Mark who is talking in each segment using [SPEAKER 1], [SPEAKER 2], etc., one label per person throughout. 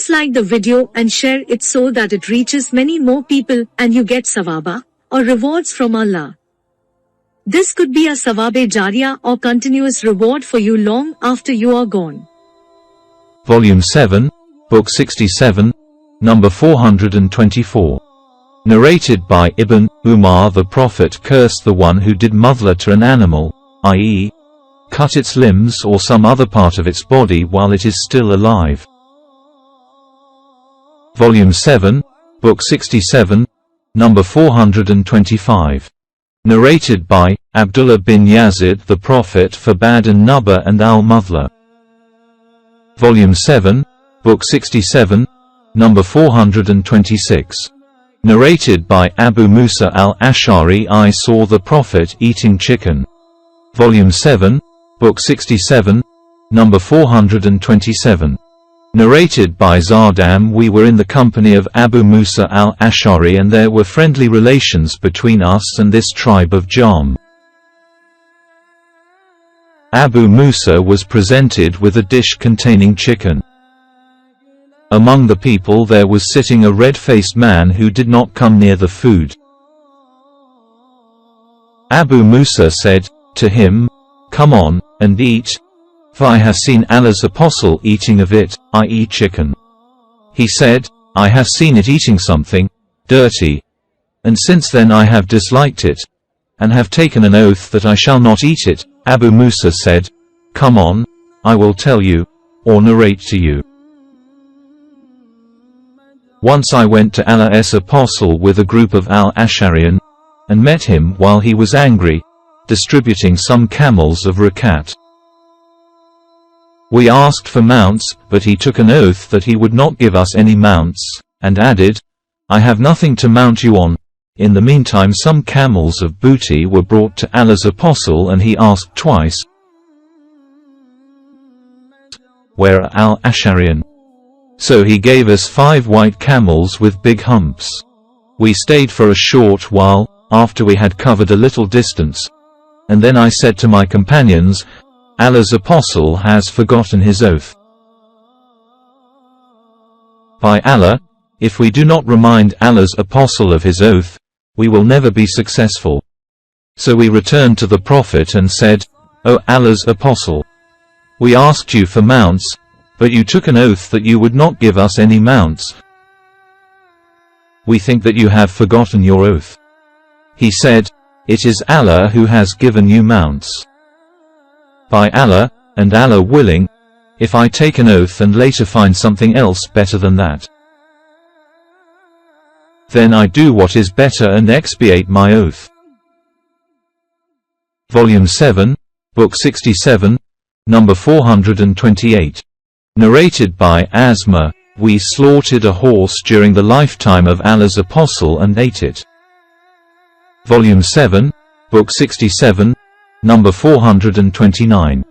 [SPEAKER 1] Please like the video and share it so that it reaches many more people and you get sawaba, or rewards from Allah. This could be a sawabe jariyah or continuous reward for you long after you are gone.
[SPEAKER 2] Volume 7, Book 67, number 424. Narrated by Ibn Umar. The Prophet cursed the one who did muthla to an animal, i.e., cut its limbs or some other part of its body while it is still alive. Volume 7, Book 67, number 425. Narrated by Abdullah bin Yazid. The Prophet forbade an-nubba and al-muthla. Volume 7, Book 67, number 426. Narrated by Abu Musa al-Ash'ari. I saw the Prophet eating chicken. Volume 7, Book 67, number 427. Narrated by Zardam. We were in the company of Abu Musa al-Ash'ari and there were friendly relations between us and this tribe of Jam. Abu Musa was presented with a dish containing chicken. Among the people there was sitting a red-faced man who did not come near the food. Abu Musa said to him, "Come on, and eat, for I have seen Allah's apostle eating of it, i.e. chicken." He said, "I have seen it eating something dirty, and since then I have disliked it, and have taken an oath that I shall not eat it." Abu Musa said, "Come on, I will tell you, or narrate to you. Once I went to Allah's apostle with a group of al-Ash'ariyan, and met him while he was angry, distributing some camels of rakat. We asked for mounts, but he took an oath that he would not give us any mounts, and added, 'I have nothing to mount you on.' In the meantime some camels of booty were brought to Allah's apostle and he asked twice, 'Where are al-Ash'ariyan?' So he gave us 5 white camels with big humps. We stayed for a short while, after we had covered a little distance, and then I said to my companions, 'Allah's apostle has forgotten his oath. By Allah, if we do not remind Allah's apostle of his oath, we will never be successful.' So we returned to the Prophet and said, 'O Allah's apostle, we asked you for mounts, but you took an oath that you would not give us any mounts. We think that you have forgotten your oath.' He said, 'It is Allah who has given you mounts. By Allah, and Allah willing, if I take an oath and later find something else better than that, then I do what is better and expiate my oath.' Volume 7, Book 67, number 428. Narrated by Asma. We slaughtered a horse during the lifetime of Allah's apostle and ate it. Volume 7, Book 67, number 429.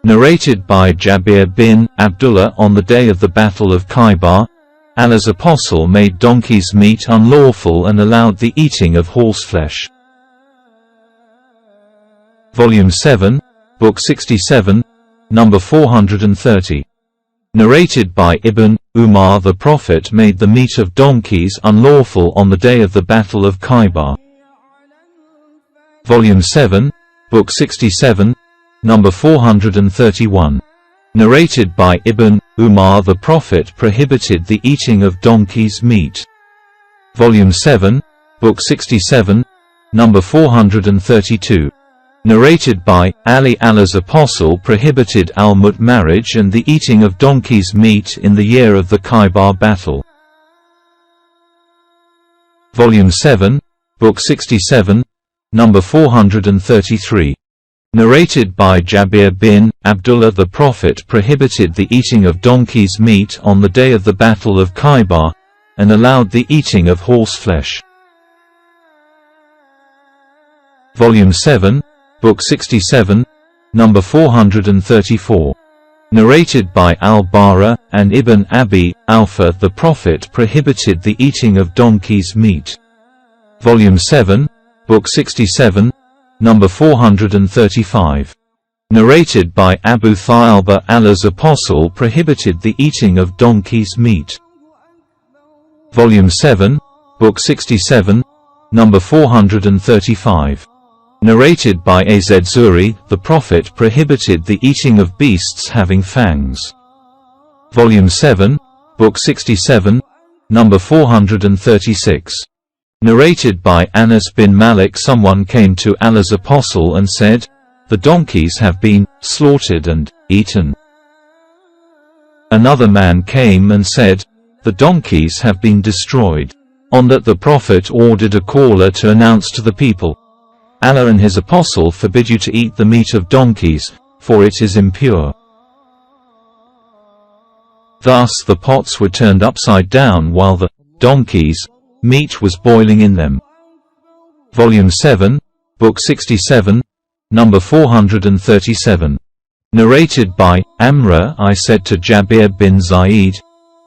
[SPEAKER 2] Narrated by Jabir bin Abdullah. On the day of the Battle of Khaybar, Allah's apostle made donkey's meat unlawful and allowed the eating of horseflesh. Volume 7, Book 67, number 430. Narrated by Ibn Umar. The Prophet made the meat of donkeys unlawful on the day of the Battle of Khaybar. Volume 7, Book 67, number 431. Narrated by Ibn Umar. The Prophet prohibited the eating of donkey's meat. Volume 7, Book 67, number 432. Narrated by Ali. Allah's apostle prohibited al-mut marriage and the eating of donkey's meat in the year of the Khaybar battle. Volume 7, Book 67, number 433. Narrated by Jabir bin Abdullah. The Prophet prohibited the eating of donkey's meat on the day of the Battle of Khaybar, and allowed the eating of horseflesh. Volume 7, Book 67, number 434. Narrated by Al-Bara and Ibn Abi Alfa. The Prophet prohibited the eating of donkey's meat. Volume 7, Book 67, number 435. Narrated by Abu Tha'alba, Allah's Apostle prohibited the eating of donkey's meat. Volume 7, Book 67, number 435. Narrated by Az Zuri, the Prophet prohibited the eating of beasts having fangs. Volume 7, Book 67, number 436. Narrated by Anas bin Malik, someone came to Allah's Apostle and said, "The donkeys have been slaughtered and eaten." Another man came and said, "The donkeys have been destroyed." On that the Prophet ordered a caller to announce to the people, "Allah and his Apostle forbid you to eat the meat of donkeys, for it is impure." Thus the pots were turned upside down while the donkeys' meat was boiling in them. Volume 7, Book 67, number 437. Narrated by Amra, I said to Jabir bin Zaid,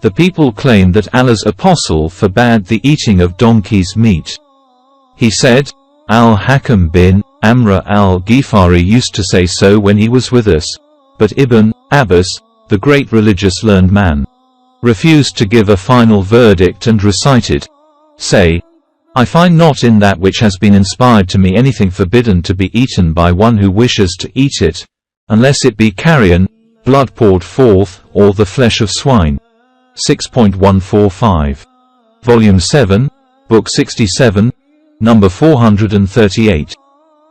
[SPEAKER 2] "The people claim that Allah's Apostle forbade the eating of donkey's meat." He said, "Al-Hakam bin Amra al-Ghifari used to say so when he was with us, but Ibn Abbas, the great religious learned man, refused to give a final verdict and recited, 'Say, I find not in that which has been inspired to me anything forbidden to be eaten by one who wishes to eat it, unless it be carrion, blood poured forth, or the flesh of swine.'" 6.145. Volume 7, Book 67, number 438.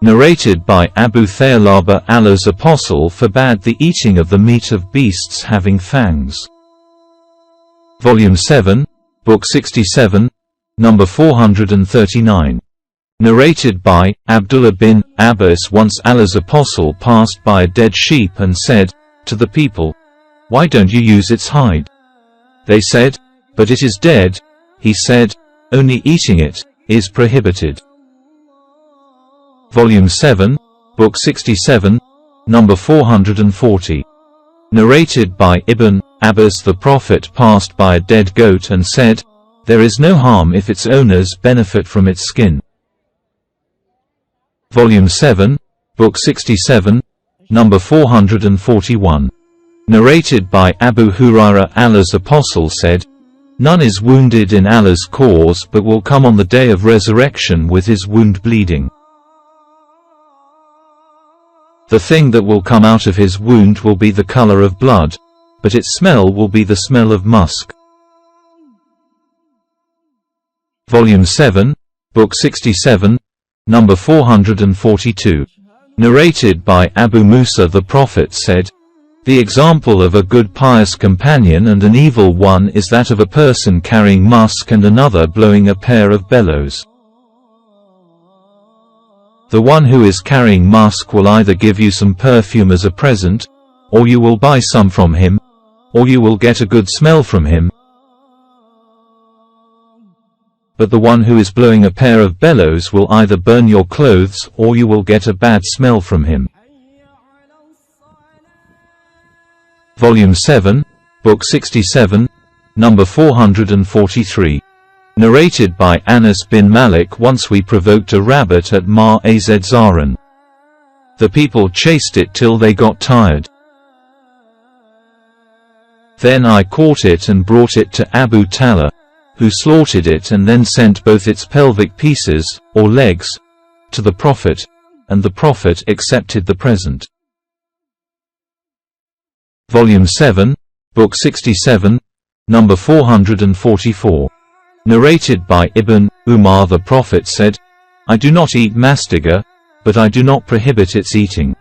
[SPEAKER 2] Narrated by Abu Tha'alaba, Allah's Apostle forbade the eating of the meat of beasts having fangs. Volume 7, Book 67, number 439. Narrated by Abdullah bin Abbas, once Allah's Apostle passed by a dead sheep and said to the people, "Why don't you use its hide?" They said, "But it is dead." He said, "Only eating it is prohibited." Volume 7, Book 67, number 440. Narrated by Ibn Abbas, the Prophet passed by a dead goat and said, "There is no harm if its owners benefit from its skin." Volume 7, Book 67, number 441. Narrated by Abu Hurairah, Allah's Apostle said, "None is wounded in Allah's cause but will come on the day of resurrection with his wound bleeding. The thing that will come out of his wound will be the color of blood, but its smell will be the smell of musk." Volume 7, Book 67, number 442. Narrated by Abu Musa, the Prophet said, "The example of a good pious companion and an evil one is that of a person carrying musk and another blowing a pair of bellows. The one who is carrying musk will either give you some perfume as a present, or you will buy some from him, or you will get a good smell from him. But the one who is blowing a pair of bellows will either burn your clothes or you will get a bad smell from him." Volume 7, Book 67, number 443. Narrated by Anas bin Malik, once we provoked a rabbit at Az Zaran. The people chased it till they got tired. Then I caught it and brought it to Abu Talha, who slaughtered it and then sent both its pelvic pieces, or legs, to the Prophet, and the Prophet accepted the present. Volume 7, Book 67, number 444. Narrated by Ibn Umar, the Prophet said, "I do not eat mastiga, but I do not prohibit its eating."